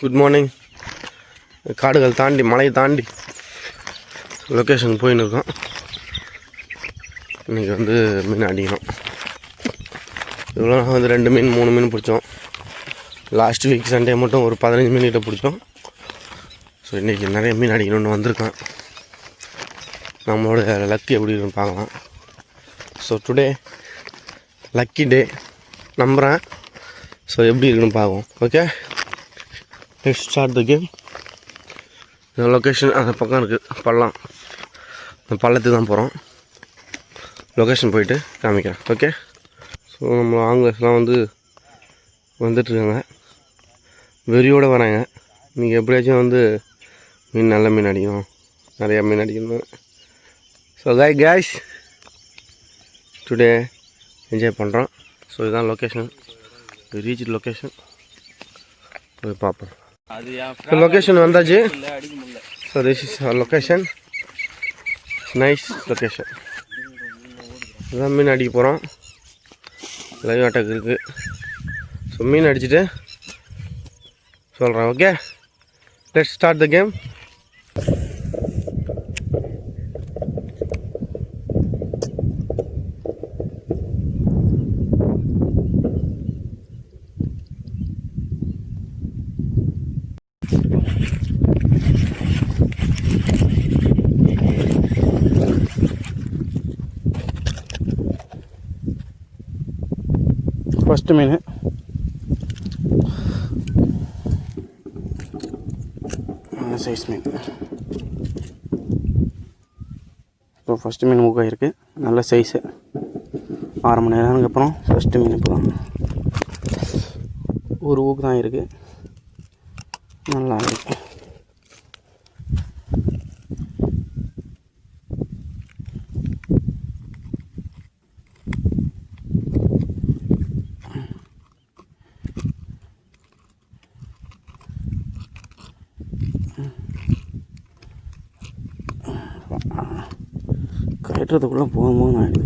Good morning. காடுகள் தாண்டி மலையை தாண்டி லொக்கேஷன் போயின்னு இருக்கோம். இன்றைக்கி வந்து மீன் அடிக்கணும். இவ்வளோ நாங்கள் வந்து 2 மீன் 3 மீன் பிடிச்சோம். லாஸ்ட் வீக் சண்டே மட்டும் ஒரு 15 மீன் கிட்ட பிடிச்சோம். ஸோ இன்றைக்கி நிறைய மீன் அடிக்கணும்னு வந்திருக்கேன். நம்மளோட லக்கு எப்படி இருக்குன்னு பார்க்கலாம். ஸோ டுடே லக்கி டே நம்புகிறேன். ஸோ எப்படி இருக்குன்னு பார்ப்போம். Okay, let's start the game. இந்த லொக்கேஷன் அந்த பக்கம் இருக்குது பள்ளம். அந்த பள்ளத்துக்கு தான் போகிறோம். லொக்கேஷன் போயிட்டு காமிக்கிறேன். ஓகே. ஸோ நம்ம ஆங்கிலஸ்லாம் வந்துட்டுருக்காங்க, வெறியோடு வராங்க. நீங்கள் எப்படியாச்சும் வந்து மீன் நல்ல மீன் அடிக்கணும், நிறையா மீன் அடிக்கணும். ஸோ கைஸ் டுடே என்ஜாய் பண்ணுறோம். ஸோ இதுதான் லொக்கேஷன், ரீச் லொக்கேஷன். போய் பார்ப்போம். லொக்கேஷன் வந்தாச்சு. So this is location, nice location. இதுதான் மீன் அடிக்க போகிறோம். லைவ் அட்டாக் இருக்குது. ஸோ மீன் அடிச்சுட்டு சொல்கிறேன். Okay, let's start the game. First மீன் சைஸ் மீன். ஸோ ஃபஸ்ட்டு மீன் மூக்காக இருக்குது, நல்ல சைஸு. 6 மணி நேரத்துக்கு அப்புறம் ஃபஸ்ட்டு மீன் இப்போ தான். ஒரு ஊக்கு தான் இருக்குது, நல்லா இருக்கு. கட்டுறதுக்குள்ளே போகும்போது நான்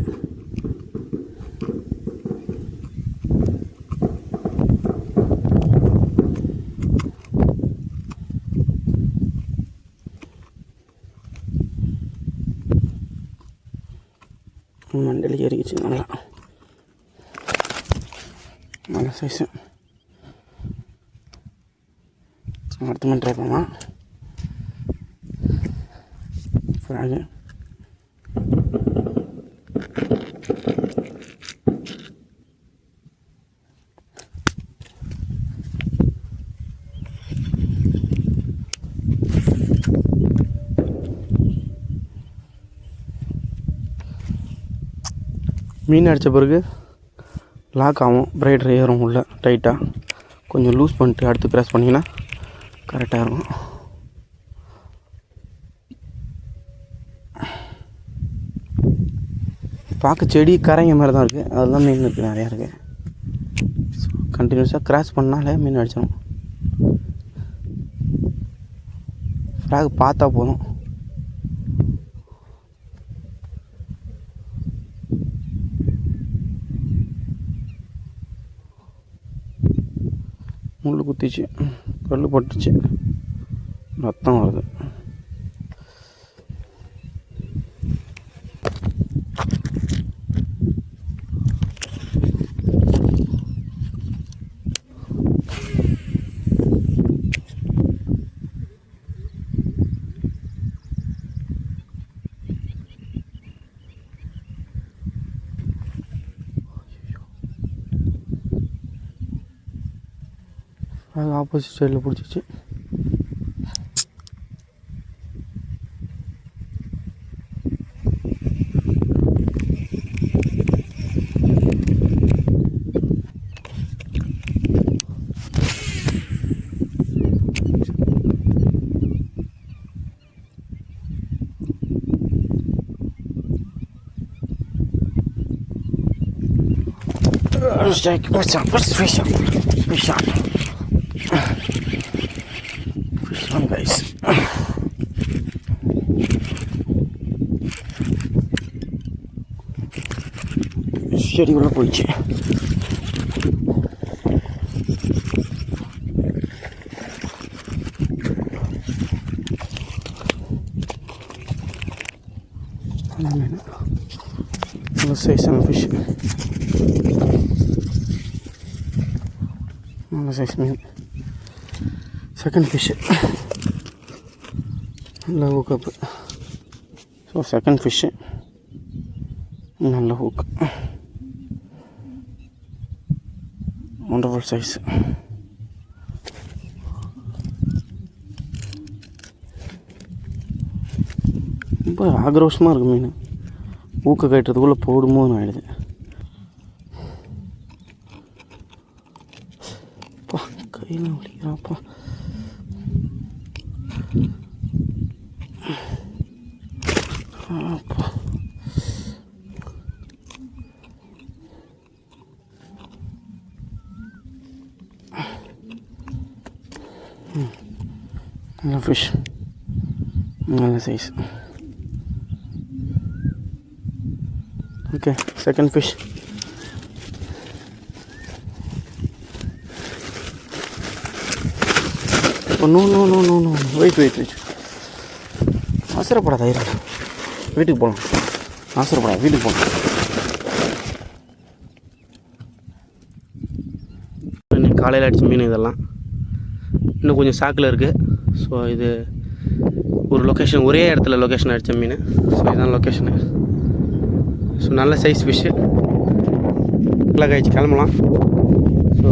மண்டலி ஏறிக்கிச்சு. நல்ல சைஸு. அடுத்த மாதிரி ட்ரை பண்ணலாம். ஃப்ராகு மீன் அடித்த பிறகு லாக் ஆகும், பிரைடர் ஏறும் உள்ள டைட்டாக. கொஞ்சம் லூஸ் பண்ணிட்டு அடுத்து ப்ரெஸ் பண்ணிங்கன்னா கரெக்டாக இருக்கும். பார்க்க செடி கரைங்க மாதிரி தான் இருக்குது, அதெல்லாம் மீன் இருக்குது, நிறையா இருக்குது. கண்டினியூஸாக கிராஸ் பண்ணாலே மீன் அடிச்சிடும். ஃப்ராக் பார்த்தா போதும். முள் குத்திச்சு, கல் பட்டுச்சு, ரத்தம் வருது. அது ஆப்போசிட் சைடில் பிடிச்சிச்சு. Fish on guys. செடிக்குள்ளே போயிடுச்சு. மீன் நல்ல சைஸான ஃபிஷ், நல்ல சைஸ் மீன். செகண்ட் ஃபிஷ்ஷு நல்ல ஹூக்கப்பு. ஸோ செகண்ட் ஃபிஷ்ஷு நல்ல ஹூக், ஒண்டர்ஃபுல் சைஸ். ரொம்ப ஆக்ரோஷமாக இருக்குது மீன். ஊக்க கட்டுறதுக்குள்ளே போடுமோன்னு ஆகிடுது. அப்பா கையில் வலிக்கிறாப்பா. அப்பா நல்ல ஃபிஷ், நல்ல size. Okay, second fish. No no no no no wait wait wait. அவசரப்படாத, வீட்டுக்கு போகலாம். அவசரப்படாத, வீட்டுக்கு போகலாம். இன்னைக்கு காலையில் அடித்த மீன் இதெல்லாம் இன்னும் கொஞ்சம் சாக்கில் இருக்குது. ஸோ இது ஒரு லொக்கேஷன், ஒரே இடத்துல லொக்கேஷன் அடித்த மீன். ஸோ இதுதான் லொக்கேஷனு. ஸோ நல்ல சைஸ் ஃபிஷ்ஷு. நல்லா கழிச்சு கிளம்பலாம். ஸோ